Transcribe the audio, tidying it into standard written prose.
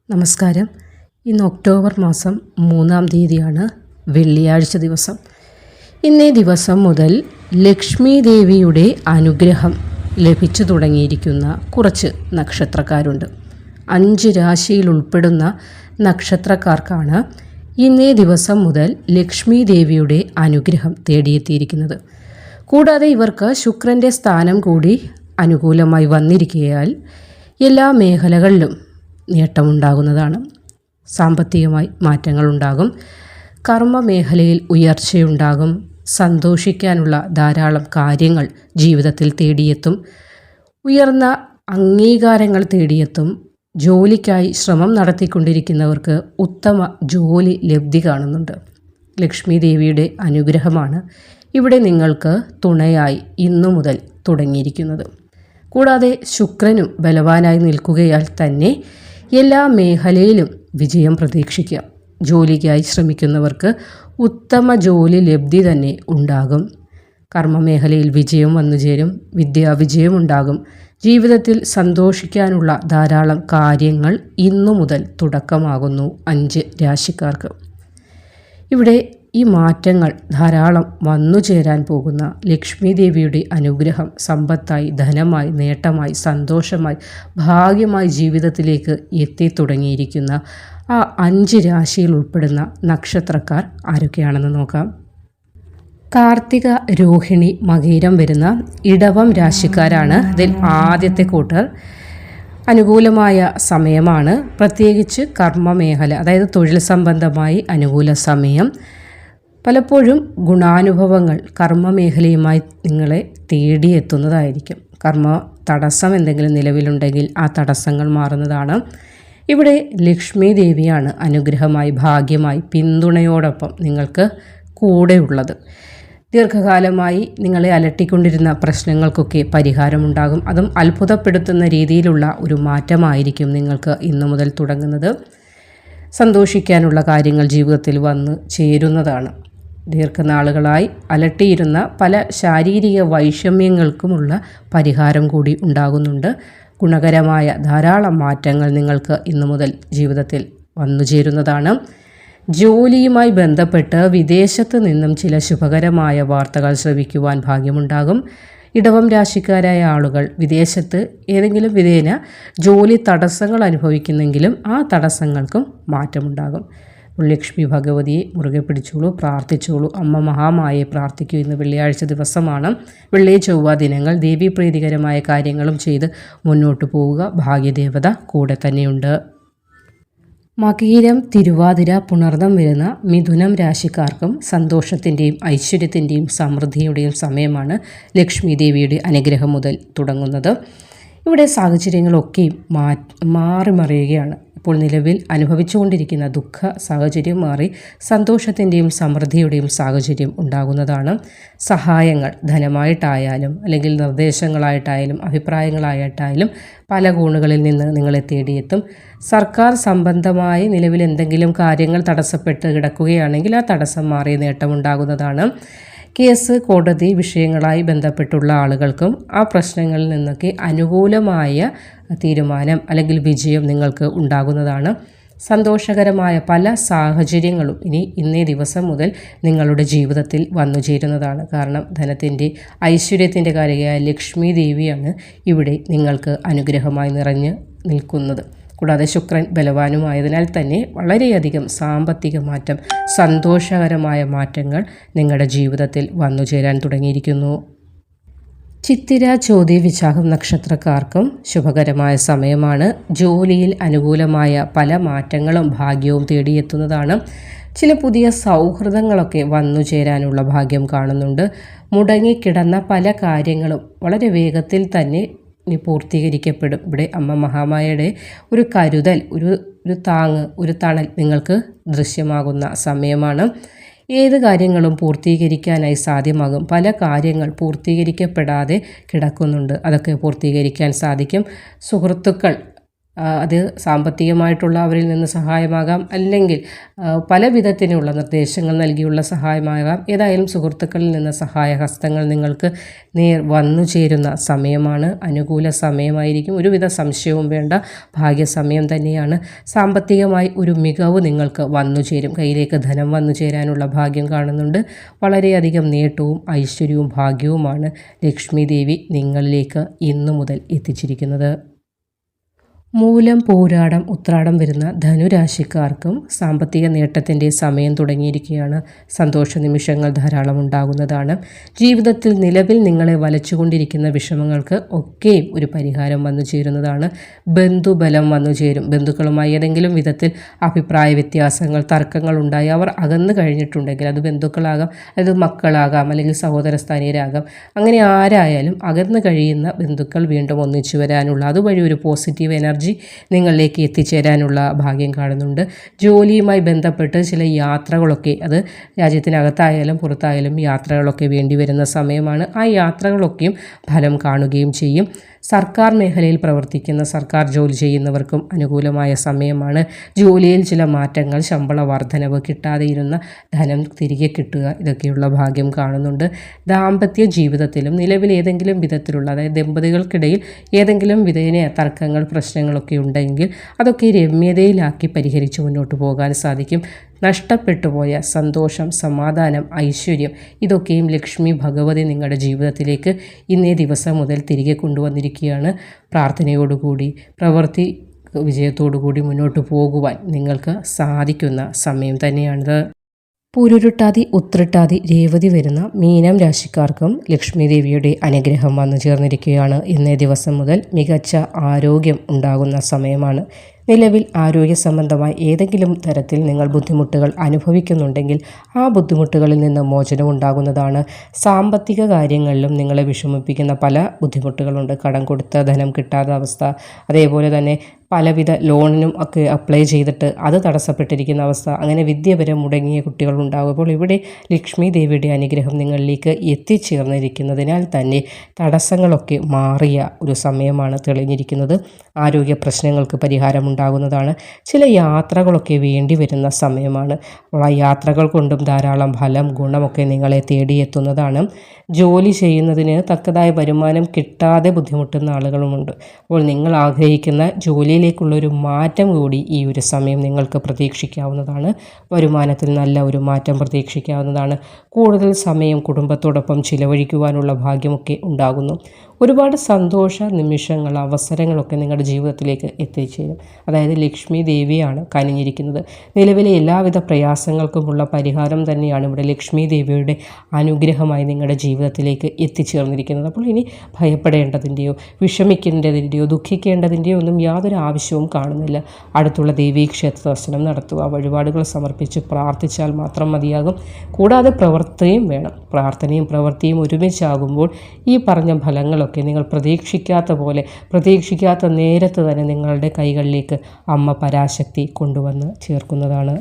നമസ്കാരം. ഇന്ന് ഒക്ടോബർ മാസം 3-ാം തീയതിയാണ്, വെള്ളിയാഴ്ച ദിവസം. ഇന്നേ ദിവസം മുതൽ ലക്ഷ്മി ദേവിയുടെ അനുഗ്രഹം ലഭിച്ചു തുടങ്ങിയിരിക്കുന്ന കുറച്ച് നക്ഷത്രക്കാരുണ്ട്. 5 രാശിയിൽ ഉൾപ്പെടുന്ന നക്ഷത്രക്കാർക്കാണ് ഇന്നേ ദിവസം മുതൽ ലക്ഷ്മി ദേവിയുടെ അനുഗ്രഹം തേടിയെത്തിയിരിക്കുന്നത്. കൂടാതെ ഇവർക്ക് ശുക്രൻ്റെ സ്ഥാനം കൂടി അനുകൂലമായി വന്നിരിക്കയാൽ എല്ലാ മേഖലകളിലും നേട്ടമുണ്ടാകുന്നതാണ്. സാമ്പത്തികമായി മാറ്റങ്ങളുണ്ടാകും, കർമ്മ മേഖലയിൽ ഉയർച്ചയുണ്ടാകും, സന്തോഷിക്കാനുള്ള ധാരാളം കാര്യങ്ങൾ ജീവിതത്തിൽ തേടിയെത്തും, ഉയർന്ന അംഗീകാരങ്ങൾ തേടിയെത്തും. ജോലിക്കായി ശ്രമം നടത്തിക്കൊണ്ടിരിക്കുന്നവർക്ക് ഉത്തമ ജോലി ലബ്ധി കാണുന്നുണ്ട്. ലക്ഷ്മി ദേവിയുടെ അനുഗ്രഹമാണ് ഇവിടെ നിങ്ങൾക്ക് തുണയായി ഇന്നു മുതൽ തുടങ്ങിയിരിക്കുന്നത്. കൂടാതെ ശുക്രനും ബലവാനായി നിൽക്കുകയാൽ തന്നെ എല്ലാ മേഖലയിലും വിജയം പ്രതീക്ഷിക്കാം. ജോലിക്കായി ശ്രമിക്കുന്നവർക്ക് ഉത്തമ ജോലി ലബ്ധി തന്നെ ഉണ്ടാകും. കർമ്മമേഖലയിൽ വിജയം വന്നുചേരും, വിദ്യാവിജയം ഉണ്ടാകും. ജീവിതത്തിൽ സന്തോഷിക്കാനുള്ള ധാരാളം കാര്യങ്ങൾ ഇന്നു മുതൽ തുടക്കമാകുന്നു 5 രാശിക്കാർക്ക്. ഇവിടെ ഈ മാറ്റങ്ങൾ ധാരാളം വന്നു ചേരാൻ പോകുന്ന ലക്ഷ്മി ദേവിയുടെ അനുഗ്രഹം സമ്പത്തായി, ധനമായി, നേട്ടമായി, സന്തോഷമായി, ഭാഗ്യമായി ജീവിതത്തിലേക്ക് എത്തിത്തുടങ്ങിയിരിക്കുന്ന ആ 5 രാശിയിൽ ഉൾപ്പെടുന്ന നക്ഷത്രക്കാർ ആരൊക്കെയാണെന്ന് നോക്കാം. കാർത്തിക, രോഹിണി, മകീരം വരുന്ന ഇടവം രാശിക്കാരാണ് ഇതിൽ ആദ്യത്തെ കൂട്ടർ. അനുകൂലമായ സമയമാണ്, പ്രത്യേകിച്ച് കർമ്മമേഖല, അതായത് തൊഴിൽ സംബന്ധമായി അനുകൂല സമയം. പലപ്പോഴും ഗുണാനുഭവങ്ങൾ കർമ്മമേഖലയുമായി നിങ്ങളെ തേടിയെത്തുന്നതായിരിക്കും. കർമ്മ തടസ്സം എന്തെങ്കിലും നിലവിലുണ്ടെങ്കിൽ ആ തടസ്സങ്ങൾ മാറുന്നതാണ്. ഇവിടെ ലക്ഷ്മി ദേവിയാണ് അനുഗ്രഹമായി, ഭാഗ്യമായി, പിന്തുണയോടൊപ്പം നിങ്ങൾക്ക് കൂടെയുള്ളത്. ദീർഘകാലമായി നിങ്ങളെ അലട്ടിക്കൊണ്ടിരുന്ന പ്രശ്നങ്ങൾക്കൊക്കെ പരിഹാരമുണ്ടാകും. അതും അത്ഭുതപ്പെടുത്തുന്ന രീതിയിലുള്ള ഒരു മാറ്റമായിരിക്കും നിങ്ങൾക്ക് ഇന്നു മുതൽ തുടങ്ങുന്നത്. സന്തോഷിക്കാനുള്ള കാര്യങ്ങൾ ജീവിതത്തിൽ വന്ന് ചേരുന്നതാണ്. ദീർഘനാളുകളായി അലട്ടിയിരുന്ന പല ശാരീരിക വൈഷമ്യങ്ങൾക്കുമുള്ള പരിഹാരം കൂടി ഉണ്ടാകുന്നുണ്ട്. ഗുണകരമായ ധാരാളം മാറ്റങ്ങൾ നിങ്ങൾക്ക് ഇന്നു മുതൽ ജീവിതത്തിൽ വന്നു ചേരുന്നതാണ്. ജോലിയുമായി ബന്ധപ്പെട്ട് വിദേശത്ത് നിന്നും ചില ശുഭകരമായ വാർത്തകൾ ശ്രവിക്കുവാൻ ഭാഗ്യമുണ്ടാകും. ഇടവം രാശിക്കാരായ ആളുകൾ വിദേശത്ത് ഏതെങ്കിലും വിധേന ജോലി തടസ്സങ്ങൾ അനുഭവിക്കുന്നെങ്കിലും ആ തടസ്സങ്ങൾക്കും മാറ്റമുണ്ടാകും. ലക്ഷ്മി ഭഗവതിയെ മുറുകെ പിടിച്ചോളൂ, പ്രാർത്ഥിച്ചോളൂ. അമ്മ മഹാമായെ പ്രാർത്ഥിക്കൂ. ഇന്ന് വെള്ളിയാഴ്ച ദിവസമാണ്. വെള്ളി, ചൊവ്വ ദിനങ്ങൾ ദേവീപ്രീതികരമായ കാര്യങ്ങളും ചെയ്ത് മുന്നോട്ട് പോവുക. ഭാഗ്യദേവത കൂടെ തന്നെയുണ്ട്. മകീരം, തിരുവാതിര, പുണർദം വരുന്ന മിഥുനം രാശിക്കാർക്കും സന്തോഷത്തിൻ്റെയും ഐശ്വര്യത്തിൻ്റെയും സമൃദ്ധിയുടെയും സമയമാണ് ലക്ഷ്മി ദേവിയുടെ അനുഗ്രഹം മുതൽ തുടങ്ങുന്നത്. ഇവിടെ സാഹചര്യങ്ങളൊക്കെയും മാറി മറിയുകയാണ്. ഇപ്പോൾ നിലവിൽ അനുഭവിച്ചുകൊണ്ടിരിക്കുന്ന ദുഃഖ സാഹചര്യം മാറി സന്തോഷത്തിൻ്റെയും സമൃദ്ധിയുടെയും സാഹചര്യം ഉണ്ടാകുന്നതാണ്. സഹായങ്ങൾ ധനമായിട്ടായാലും അല്ലെങ്കിൽ നിർദ്ദേശങ്ങളായിട്ടായാലും അഭിപ്രായങ്ങളായിട്ടായാലും പല കോണുകളിൽ നിന്ന് നിങ്ങളെ തേടിയെത്തും. സർക്കാർ സംബന്ധമായി നിലവിൽ എന്തെങ്കിലും കാര്യങ്ങൾ തടസ്സപ്പെട്ട് കിടക്കുകയാണെങ്കിൽ ആ തടസ്സം മാറി നേട്ടമുണ്ടാകുന്നതാണ്. കേസ്, കോടതി വിഷയങ്ങളായി ബന്ധപ്പെട്ടുള്ള ആളുകൾക്കും ആ പ്രശ്നങ്ങളിൽ നിന്നൊക്കെ അനുകൂലമായ തീരുമാനം അല്ലെങ്കിൽ വിജയം നിങ്ങൾക്ക് ഉണ്ടാകുന്നതാണ്. സന്തോഷകരമായ പല സാഹചര്യങ്ങളും ഇന്നേ ദിവസം മുതൽ നിങ്ങളുടെ ജീവിതത്തിൽ വന്നു ചേരുന്നതാണ്. കാരണം ധനത്തിൻ്റെ, ഐശ്വര്യത്തിൻ്റെ കാര്യമായ ലക്ഷ്മി ദേവിയാണ് ഇവിടെ നിങ്ങൾക്ക് അനുഗ്രഹമായി നിറഞ്ഞ് നിൽക്കുന്നത്. കൂടാതെ ശുക്രൻ ബലവാനുമായതിനാൽ തന്നെ വളരെയധികം സാമ്പത്തിക മാറ്റം, സന്തോഷകരമായ മാറ്റങ്ങൾ നിങ്ങളുടെ ജീവിതത്തിൽ വന്നു ചേരാൻ തുടങ്ങിയിരിക്കുന്നു. ചിത്തിര, ചോതി, വിശാഖം നക്ഷത്രക്കാർക്കും ശുഭകരമായ സമയമാണ്. ജോലിയിൽ അനുകൂലമായ പല മാറ്റങ്ങളും ഭാഗ്യവും തേടിയെത്തുന്നതാണ്. ചില പുതിയ സൗഹൃദങ്ങളൊക്കെ വന്നു ചേരാനുള്ള ഭാഗ്യം കാണുന്നുണ്ട്. മുടങ്ങിക്കിടന്ന പല കാര്യങ്ങളും വളരെ വേഗത്തിൽ തന്നെ പൂർത്തീകരിക്കപ്പെടും. ഇവിടെ അമ്മ മഹാമായയുടെ ഒരു കരുതൽ, ഒരു താങ്ങ്, ഒരു തണൽ നിങ്ങൾക്ക് ദൃശ്യമാകുന്ന സമയമാണ്. ഏത് കാര്യങ്ങളും പൂർത്തീകരിക്കാനായി സാധ്യമാകും. പല കാര്യങ്ങൾ പൂർത്തീകരിക്കപ്പെടാതെ കിടക്കുന്നുണ്ട്, അതൊക്കെ പൂർത്തീകരിക്കാൻ സാധിക്കും. സുഹൃത്തുക്കൾ അത് സാമ്പത്തികമായിട്ടുള്ള അവരിൽ നിന്ന് സഹായമാകാം, അല്ലെങ്കിൽ പല വിധത്തിനുള്ള നിർദ്ദേശങ്ങൾ നൽകിയുള്ള സഹായമാകാം. ഏതായാലും സുഹൃത്തുക്കളിൽ നിന്ന് സഹായഹസ്തങ്ങൾ നിങ്ങൾക്ക് വന്നു ചേരുന്ന സമയമാണ്. അനുകൂല സമയമായിരിക്കും. ഒരുവിധ സംശയവും വേണ്ട, ഭാഗ്യസമയം തന്നെയാണ്. സാമ്പത്തികമായി ഒരു മികവ് നിങ്ങൾക്ക് വന്നു ചേരും. കയ്യിലേക്ക് ധനം വന്നു ചേരാനുള്ള ഭാഗ്യം കാണുന്നുണ്ട്. വളരെയധികം നേട്ടവും ഐശ്വര്യവും ഭാഗ്യവുമാണ് ലക്ഷ്മി ദേവി നിങ്ങളിലേക്ക് ഇന്നു മുതൽ എത്തിച്ചിരിക്കുന്നത്. മൂലം, പൂരാടം, ഉത്രാടം വരുന്ന ധനുരാശിക്കാർക്കും സാമ്പത്തിക നേട്ടത്തിൻ്റെ സമയം തുടങ്ങിയിരിക്കുകയാണ്. സന്തോഷ നിമിഷങ്ങൾ ധാരാളം ഉണ്ടാകുന്നതാണ്. ജീവിതത്തിൽ നിലവിൽ നിങ്ങളെ വലച്ചുകൊണ്ടിരിക്കുന്ന വിഷമങ്ങൾക്ക് ഒക്കെ ഒരു പരിഹാരം വന്നു ചേരുന്നതാണ്. ബന്ധുബലം വന്നു ചേരും. ബന്ധുക്കളുമായി ഏതെങ്കിലും വിധത്തിൽ അഭിപ്രായ വ്യത്യാസങ്ങൾ, തർക്കങ്ങൾ ഉണ്ടായി അവർ അകന്നു കഴിഞ്ഞിട്ടുണ്ടെങ്കിൽ, അത് ബന്ധുക്കളാകാം, അത് മക്കളാകാം, അല്ലെങ്കിൽ സഹോദര സ്ഥാനീയരാകാം, അങ്ങനെ ആരായാലും അകന്നു കഴിയുന്ന ബന്ധുക്കൾ വീണ്ടും ഒന്നിച്ചു വരാനുള്ള, അതുവഴി ഒരു പോസിറ്റീവ് എനർജി നിങ്ങളിലേക്ക് എത്തിച്ചേരാനുള്ള ഭാഗ്യം കാണുന്നുണ്ട്. ജോലിയുമായി ബന്ധപ്പെട്ട് ചില യാത്രകളൊക്കെ, അത് രാജ്യത്തിനകത്തായാലും പുറത്തായാലും യാത്രകളൊക്കെ വേണ്ടി വരുന്ന സമയമാണ്. ആ യാത്രകളൊക്കെയും ഫലം കാണുകയും ചെയ്യും. സർക്കാർ മേഖലയിൽ പ്രവർത്തിക്കുന്ന, സർക്കാർ ജോലി ചെയ്യുന്നവർക്കും അനുകൂലമായ സമയമാണ്. ജോലിയിൽ ചില മാറ്റങ്ങൾ, ശമ്പള വർധനവ്, കിട്ടാതെ ഇരുന്ന ധനം തിരികെ കിട്ടുക, ഇതൊക്കെയുള്ള ഭാഗ്യം കാണുന്നുണ്ട്. ദാമ്പത്യ ജീവിതത്തിലും നിലവിൽ ഏതെങ്കിലും വിധത്തിലുള്ള, അതായത് ദമ്പതികൾക്കിടയിൽ ഏതെങ്കിലും വിധേന തർക്കങ്ങൾ, പ്രശ്നങ്ങളൊക്കെ ഉണ്ടെങ്കിൽ അതൊക്കെ രമ്യതയിലാക്കി പരിഹരിച്ച് മുന്നോട്ട് പോകാൻ സാധിക്കും. നഷ്ടപ്പെട്ടു പോയ സന്തോഷം, സമാധാനം, ഐശ്വര്യം, ഇതൊക്കെയും ലക്ഷ്മി ഭഗവതി നിങ്ങളുടെ ജീവിതത്തിലേക്ക് ഇന്നേ ദിവസം മുതൽ തിരികെ കൊണ്ടുവന്നിരിക്കുകയാണ്. പ്രാർത്ഥനയോടുകൂടി, പ്രവൃത്തി വിജയത്തോടുകൂടി മുന്നോട്ട് പോകുവാൻ നിങ്ങൾക്ക് സാധിക്കുന്ന സമയം തന്നെയാണിത്. പൂരുരുട്ടാതി, ഉത്രട്ടാതി, രേവതി വരുന്ന മീനം രാശിക്കാർക്കും ലക്ഷ്മി ദേവിയുടെ അനുഗ്രഹം വന്നു ചേർന്നിരിക്കുകയാണ്. ഇന്നേ ദിവസം മുതൽ മികച്ച ആരോഗ്യം ഉണ്ടാകുന്ന സമയമാണ്. നിലവിൽ ആരോഗ്യ സംബന്ധമായി ഏതെങ്കിലും തരത്തിൽ നിങ്ങൾ ബുദ്ധിമുട്ടുകൾ അനുഭവിക്കുന്നുണ്ടെങ്കിൽ ആ ബുദ്ധിമുട്ടുകളിൽ നിന്ന് മോചനമുണ്ടാകുന്നതാണ്. സാമ്പത്തിക കാര്യങ്ങളിലും നിങ്ങളെ വിഷമിപ്പിക്കുന്ന പല ബുദ്ധിമുട്ടുകളുണ്ട്. കടം കൊടുത്ത ധനം കിട്ടാത്ത അവസ്ഥ, അതേപോലെ തന്നെ പലവിധ ലോണിനും ഒക്കെ അപ്ലൈ ചെയ്തിട്ട് അത് തടസ്സപ്പെട്ടിരിക്കുന്ന അവസ്ഥ, അങ്ങനെ വിദ്യ വരെ മുടങ്ങിയ കുട്ടികളുണ്ടാകും. അപ്പോൾ ഇവിടെ ലക്ഷ്മി ദേവിയുടെ അനുഗ്രഹം നിങ്ങളിലേക്ക് എത്തിച്ചേർന്നിരിക്കുന്നതിനാൽ തന്നെ തടസ്സങ്ങളൊക്കെ മാറിയ ഒരു സമയമാണ് തെളിഞ്ഞിരിക്കുന്നത്. ആരോഗ്യ പ്രശ്നങ്ങൾക്ക് പരിഹാരമുണ്ടാകുന്നതാണ്. ചില യാത്രകളൊക്കെ വേണ്ടി വരുന്ന സമയമാണ്. അപ്പോൾ ആ യാത്രകൾ കൊണ്ടും ധാരാളം ഫലം, ഗുണമൊക്കെ നിങ്ങളെ തേടിയെത്തുന്നതാണ്. ജോലി ചെയ്യുന്നതിന് തക്കതായ വരുമാനം കിട്ടാതെ ബുദ്ധിമുട്ടുന്ന ആളുകളുമുണ്ട്. അപ്പോൾ നിങ്ങൾ ആഗ്രഹിക്കുന്ന ജോലിയിലേക്കുള്ളൊരു മാറ്റം കൂടി ഈ ഒരു സമയം നിങ്ങൾക്ക് പ്രതീക്ഷിക്കാവുന്നതാണ്. വരുമാനത്തിൽ നല്ല ഒരു മാറ്റം പ്രതീക്ഷിക്കാവുന്നതാണ്. കൂടുതൽ സമയം കുടുംബത്തോടൊപ്പം ചിലവഴിക്കുവാനുള്ള ഭാഗ്യമൊക്കെ ഉണ്ടാകുന്നു. ഒരുപാട് സന്തോഷ നിമിഷങ്ങൾ, അവസരങ്ങളൊക്കെ നിങ്ങളുടെ ജീവിതത്തിലേക്ക് എത്തിച്ചേരും. അതായത് ലക്ഷ്മി ദേവിയാണ് കനിഞ്ഞിരിക്കുന്നത്. നിലവിലെ എല്ലാവിധ പ്രയാസങ്ങൾക്കുമുള്ള പരിഹാരം തന്നെയാണ് ഇവിടെ ലക്ഷ്മി ദേവിയുടെ അനുഗ്രഹമായി നിങ്ങളുടെ ജീവിതത്തിലേക്ക് എത്തിച്ചേർന്നിരിക്കുന്നത്. അപ്പോൾ ഇനി ഭയപ്പെടേണ്ടതിൻ്റെയോ വിഷമിക്കേണ്ടതിൻ്റെയോ ദുഃഖിക്കേണ്ടതിൻ്റെയോ ഒന്നും യാതൊരു ആവശ്യവും കാണുന്നില്ല. അടുത്തുള്ള ദേവീക്ഷേത്ര ദർശനം നടത്തുക, വഴിപാടുകൾ സമർപ്പിച്ച് പ്രാർത്ഥിച്ചാൽ മാത്രം മതിയാകും. കൂടാതെ പ്രവൃത്തിയും വേണം. പ്രാർത്ഥനയും പ്രവൃത്തിയും ഒരുമിച്ചാകുമ്പോൾ ഈ പറഞ്ഞ ഫലങ്ങളൊക്കെ നിങ്ങൾ പ്രതീക്ഷിക്കാത്ത പോലെ, പ്രതീക്ഷിക്കാത്ത നേരത്ത് തന്നെ നിങ്ങളുടെ കൈകളിലേക്ക് അമ്മ പരാശക്തി കൊണ്ടുവന്ന് ചേർക്കുന്നതാണ്.